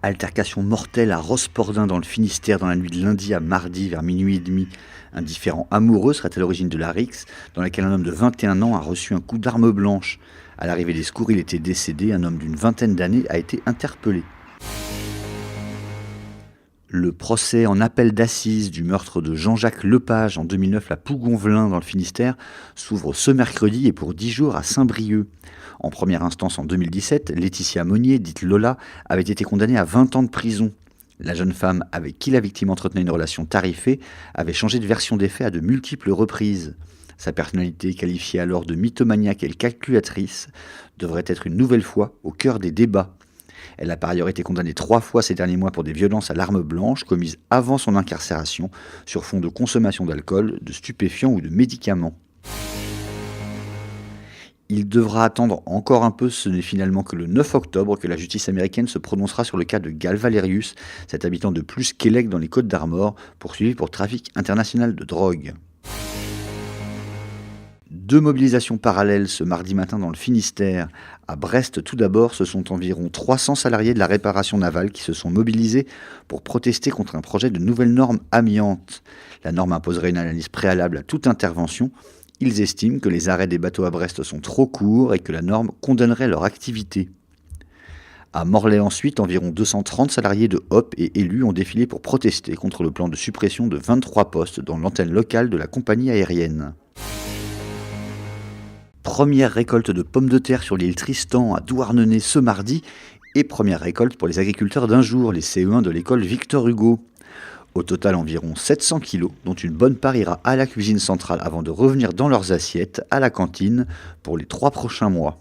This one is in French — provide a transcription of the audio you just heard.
Altercation mortelle à Rospordin dans le Finistère dans la nuit de lundi à mardi vers minuit et demi. Un différend amoureux serait à l'origine de la rixe, dans laquelle un homme de 21 ans a reçu un coup d'arme blanche. À l'arrivée des secours, il était décédé. Un homme d'une vingtaine d'années a été interpellé. Le procès en appel d'assises du meurtre de Jean-Jacques Lepage en 2009 à Pougonvelin dans le Finistère s'ouvre ce mercredi et pour 10 jours à Saint-Brieuc. En première instance en 2017, Laetitia Monnier, dite Lola, avait été condamnée à 20 ans de prison. La jeune femme avec qui la victime entretenait une relation tarifée avait changé de version des faits à de multiples reprises. Sa personnalité, qualifiée alors de mythomaniaque et calculatrice, devrait être une nouvelle fois au cœur des débats. Elle a par ailleurs été condamnée 3 fois ces derniers mois pour des violences à l'arme blanche commises avant son incarcération sur fond de consommation d'alcool, de stupéfiants ou de médicaments. Il devra attendre encore un peu, ce n'est finalement que le 9 octobre que la justice américaine se prononcera sur le cas de Gal Valerius, cet habitant de Plus-Quélec dans les Côtes-d'Armor, poursuivi pour trafic international de drogue. 2 mobilisations parallèles ce mardi matin dans le Finistère. À Brest, tout d'abord, ce sont environ 300 salariés de la réparation navale qui se sont mobilisés pour protester contre un projet de nouvelle norme amiante. La norme imposerait une analyse préalable à toute intervention. Ils estiment que les arrêts des bateaux à Brest sont trop courts et que la norme condamnerait leur activité. À Morlaix ensuite, environ 230 salariés de Hop et élus ont défilé pour protester contre le plan de suppression de 23 postes dans l'antenne locale de la compagnie aérienne. Première récolte de pommes de terre sur l'île Tristan à Douarnenez ce mardi et première récolte pour les agriculteurs d'un jour, les CE1 de l'école Victor Hugo. Au total, environ 700 kilos, dont une bonne part ira à la cuisine centrale avant de revenir dans leurs assiettes, à la cantine, pour les 3 prochains mois.